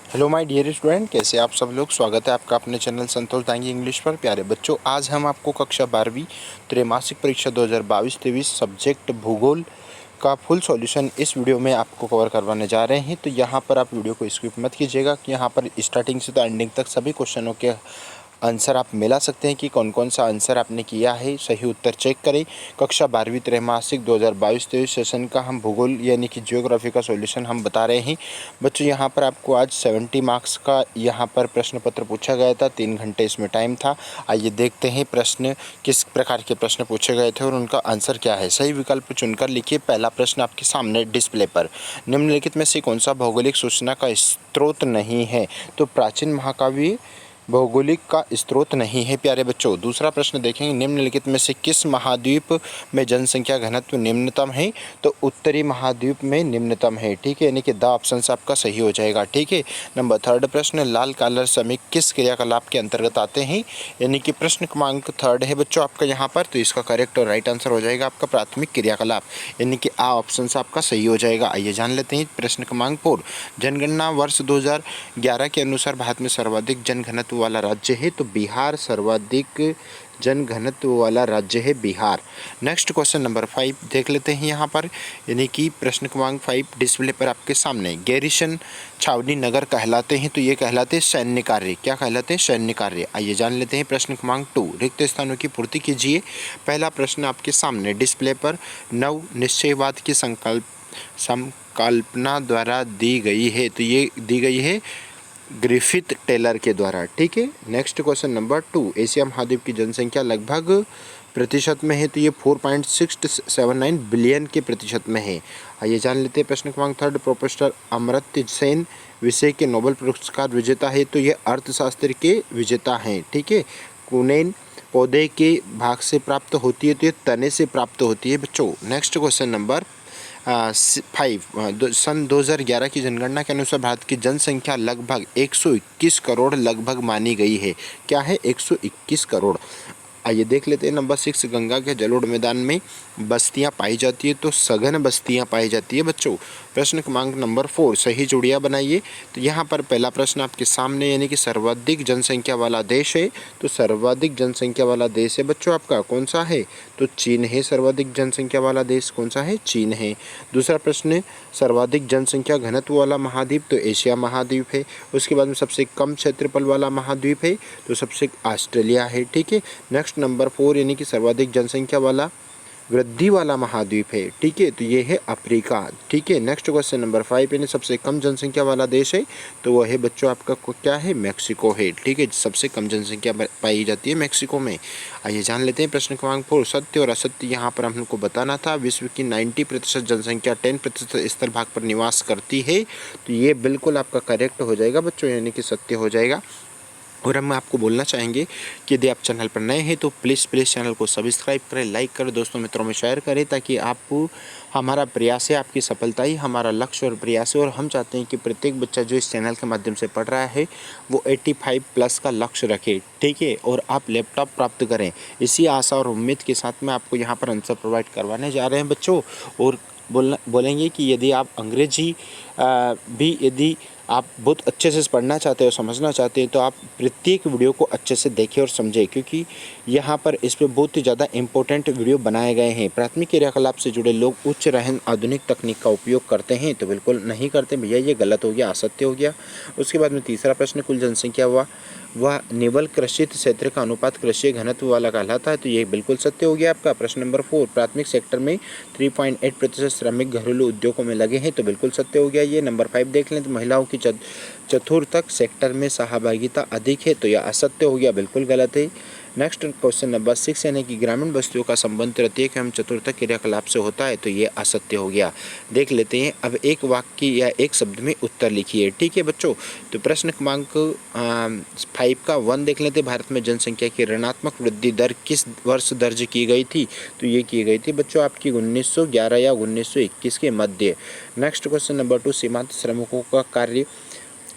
Hello my dear student, कैसे आप सब लोग। स्वागत है आपका अपने चैनल संतोष दांगी इंग्लिश पर। प्यारे बच्चों, आज हम आपको कक्षा 12वीं त्रैमासिक परीक्षा 2022-23 सब्जेक्ट भूगोल का फुल सॉल्यूशन इस वीडियो में आपको कवर करवाने जा रहे हैं। तो यहाँ पर आप वीडियो को स्किप मत कीजिएगा कि यहाँ पर स्टार्टिंग से तो एंडिंग तक सभी क्वेश्चनों के आंसर आप मिला सकते हैं कि कौन कौन सा आंसर आपने किया है। सही उत्तर चेक करें। कक्षा 12वीं त्रैमासिक 2022-23 सेशन का हम भूगोल यानी कि ज्योग्राफी का सॉल्यूशन हम बता रहे हैं। बच्चों, यहाँ पर आपको आज 70 मार्क्स का यहाँ पर प्रश्न पत्र पूछा गया था। 3 घंटे इसमें टाइम था। आइए देखते हैं प्रश्न किस प्रकार के प्रश्न पूछे गए थे और उनका आंसर क्या है। सही विकल्प चुनकर लिखिए। पहला प्रश्न आपके सामने डिस्प्ले पर। निम्नलिखित में से कौन सा भौगोलिक सूचना का स्रोत नहीं है? तो प्राचीन महाकाव्य भौगोलिक का स्रोत नहीं है प्यारे बच्चों। दूसरा प्रश्न देखेंगे, निम्नलिखित में से किस महाद्वीप में जनसंख्या घनत्व निम्नतम है? तो उत्तरी महाद्वीप में निम्नतम है। ठीक है, यानी कि द ऑप्शन से आपका सही हो जाएगा। ठीक है। नंबर थर्ड प्रश्न, लाल कलर श्रमिक किस क्रियाकलाप के अंतर्गत आते हैं? यानी कि प्रश्न क्रमांक थर्ड है बच्चों आपका यहाँ पर। तो इसका करेक्ट और राइट आंसर हो जाएगा आपका प्राथमिक क्रियाकलाप, यानी कि आ ऑप्शन से आपका सही हो जाएगा। आइए जान लेते हैं प्रश्न क्रमांक 4। जनगणना वर्ष 2011 के अनुसार भारत में सर्वाधिक जनघनत्व वाला राज्य है? तो बिहार सर्वाधिक जनघनत्व वाला राज्य है, बिहार। नेक्स्ट क्वेश्चन नंबर 5 देख लेते हैं यहाँ पर, यानी कि प्रश्न क्रमांक 5 डिस्प्ले पर आपके सामने। गैरीसन छावनी नगर कहलाते हैं? तो ये कहलाते हैं सैन्य कार्य। क्या कहलाते हैं? सैन्य कार्य। आइए जान लेते हैं प्रश्न क्रमांक 2। रिक्त स्थानों की पूर्ति कीजिए। पहला प्रश्न आपके सामने डिस्प्ले पर। नव निश्चयवाद की संकल्पना द्वारा दी गई है? तो ये दी गई है ग्रिफिथ टेलर के द्वारा। ठीक है। Next question number 2। एशिया महाद्वीप की जनसंख्या लगभग प्रतिशत में है? तो ये 4.679 बिलियन के प्रतिशत में है। आइए जान लेते हैं प्रश्न क्रमांक 3। प्रोफेसर अमर्त्य सेन विषय के नोबेल पुरस्कार विजेता है? तो ये अर्थशास्त्र के विजेता हैं। ठीक है। कुनेन पौधे के भाग से प्राप्त होती है? तो ये तने से प्राप्त होती है बच्चों। Next question number 5। सन 2011 की जनगणना के अनुसार भारत की जनसंख्या लगभग 121 करोड़ लगभग मानी गई है। क्या है? 121 करोड़। आइए देख लेते हैं नंबर 6। गंगा के जलोढ़ मैदान में बस्तियां पाई जाती है? तो सघन बस्तियां पाई जाती है बच्चों। प्रश्न क्रमांक नंबर 4 सही जोड़ियां बनाइए। तो यहाँ पर पहला प्रश्न आपके सामने, यानी कि सर्वाधिक जनसंख्या वाला देश है? तो सर्वाधिक जनसंख्या वाला देश है बच्चों आपका कौन सा है? तो चीन है। सर्वाधिक जनसंख्या वाला देश कौन सा है? चीन है। दूसरा प्रश्न, सर्वाधिक जनसंख्या घनत्व वाला महाद्वीप? तो एशिया महाद्वीप है। उसके बाद में सबसे कम क्षेत्रफल वाला महाद्वीप है? तो सबसे ऑस्ट्रेलिया है। ठीक है। नेक्स्ट नंबर 4, यानी कि सर्वाधिक जनसंख्या वाला वृद्धि वाला महाद्वीप है। ठीक है, तो ये है अफ्रीका। ठीक है। नेक्स्ट क्वेश्चन नंबर 5, यानी सबसे कम जनसंख्या वाला देश है? तो वह है बच्चों आपका क्या है? मैक्सिको है। ठीक है, सबसे कम जनसंख्या पाई जाती है मैक्सिको में। आइए जान लेते हैं प्रश्न क्रमांक 4। सत्य और असत्य यहाँ पर हमको बताना था। विश्व की 90% जनसंख्या 10% स्थल भाग पर निवास करती है? तो ये बिल्कुल आपका करेक्ट हो जाएगा बच्चों, यानी कि सत्य हो जाएगा। और हम आपको बोलना चाहेंगे कि यदि आप चैनल पर नए हैं तो प्लीज़ चैनल को सब्सक्राइब करें, लाइक करें, दोस्तों मित्रों में शेयर करें, ताकि आप हमारा प्रयास है, आपकी सफलता ही हमारा लक्ष्य और प्रयास है। और हम चाहते हैं कि प्रत्येक बच्चा जो इस चैनल के माध्यम से पढ़ रहा है वो 85+ का लक्ष्य रखे। ठीक है, और आप लैपटॉप प्राप्त करें। इसी आशा और उम्मीद के साथ में आपको यहाँ पर आंसर प्रोवाइड करवाने जा रहे हैं बच्चों। और बोलेंगे कि यदि आप अंग्रेजी भी यदि आप बहुत अच्छे से पढ़ना चाहते हो, समझना चाहते हैं, तो आप प्रत्येक वीडियो को अच्छे से देखें और समझें, क्योंकि यहाँ पर इस पर बहुत ही ज़्यादा इंपॉर्टेंट वीडियो बनाए गए हैं। प्राथमिक क्रियाकलाप से जुड़े लोग उच्च रहन आधुनिक तकनीक का उपयोग करते हैं? तो बिल्कुल नहीं करते भैया, ये गलत हो गया, असत्य हो गया। उसके बाद में तीसरा प्रश्न, कुल जनसंख्या वह निवल कृषित क्षेत्र का अनुपात कृषि घनत्व वाला कहलाता है? तो ये बिल्कुल सत्य हो गया आपका। प्रश्न नंबर 4, प्राथमिक सेक्टर में 3.8% श्रमिक घरेलू उद्योगों में लगे हैं? तो बिल्कुल सत्य हो गया ये। नंबर 5 देख लें, तो महिलाओं की चतुर्थक सेक्टर में सहभागिता अधिक है? तो यह असत्य हो गया, बिल्कुल गलत है। नेक्स्ट क्वेश्चन नंबर 6, यानी कि ग्रामीण बस्तियों का संबंध तृतीयक एवं चतुर्थक क्रियाकलाप से होता है? तो ये असत्य हो गया। देख लेते हैं, अब एक वाक्य या एक शब्द में उत्तर लिखिए। ठीक है बच्चों, तो प्रश्न क्रमांक 5 का 1 देख लेते हैं। भारत में जनसंख्या की ऋणात्मक वृद्धि दर किस वर्ष दर्ज की गई थी? तो ये की गई थी बच्चों आपकी 1911 या 1921 के मध्य। नेक्स्ट क्वेश्चन नंबर 2, सीमांत श्रमिकों का कार्य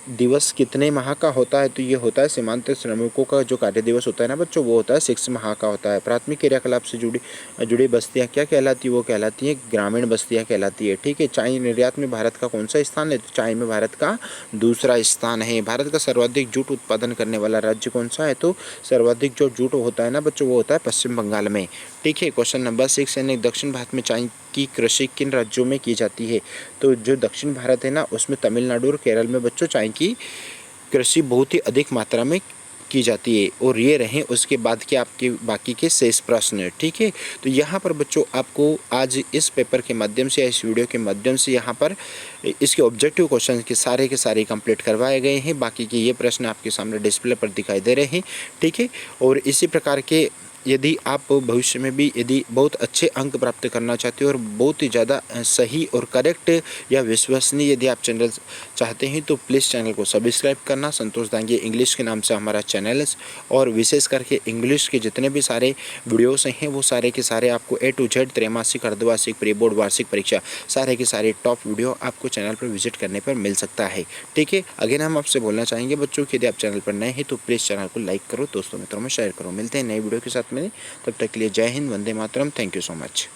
दिवस कितने माह का होता है? तो ये होता है सीमांत श्रमिकों का जो कार्य दिवस होता है ना बच्चों, वो होता है 6 माह का होता है। प्राथमिक क्रियाकलाप से जुड़ी बस्तियां क्या कहलाती है? वो कहलाती है ग्रामीण बस्तियां कहलाती है। ठीक है। चाय निर्यात में भारत का कौन सा स्थान है? तो चाय में भारत का दूसरा स्थान है। भारत का सर्वाधिक जूट उत्पादन करने वाला राज्य कौन सा है? तो सर्वाधिक जो जूट होता है ना बच्चों, वो होता है पश्चिम बंगाल में। ठीक है। क्वेश्चन नंबर 6 यानी दक्षिण भारत में चाय की कृषि किन राज्यों में की जाती है? तो जो दक्षिण भारत है ना, उसमें तमिलनाडु और केरल में बच्चों चाय की कृषि बहुत ही अधिक मात्रा में की जाती है। और ये रहे उसके बाद के आपके बाकी के शेष प्रश्न। ठीक है। तो यहाँ पर बच्चों आपको आज इस पेपर के माध्यम से या इस वीडियो के माध्यम से यहाँ पर इसके ऑब्जेक्टिव क्वेश्चन के सारे कंप्लीट करवाए गए हैं। बाकी के ये प्रश्न आपके सामने डिस्प्ले पर दिखाई दे रहे हैं। ठीक है। और इसी प्रकार के यदि आप भविष्य में भी यदि बहुत अच्छे अंक प्राप्त करना चाहते हो और बहुत ही ज़्यादा सही और करेक्ट या विश्वसनीय यदि आप चैनल चाहते हैं तो प्लीज़ चैनल को सब्सक्राइब करना। संतोष दांगे इंग्लिश के नाम से हमारा चैनल है और विशेष करके इंग्लिश के जितने भी सारे वीडियोस हैं वो सारे के सारे आपको A to Z त्रैमासिक, अर्धवार्षिक, प्री बोर्ड, वार्षिक परीक्षा सारे के सारे टॉप वीडियो आपको चैनल पर विजिट करने पर मिल सकता है। ठीक है। अगेन हम आपसे बोलना चाहेंगे बच्चों कि यदि आप चैनल पर नए हैं तो प्लीज़ चैनल को लाइक करो, दोस्तों मित्रों में शेयर करो। मिलते हैं नए वीडियो के साथ में, तब तक के लिए जय Hind, Vande Mataram, thank you so much.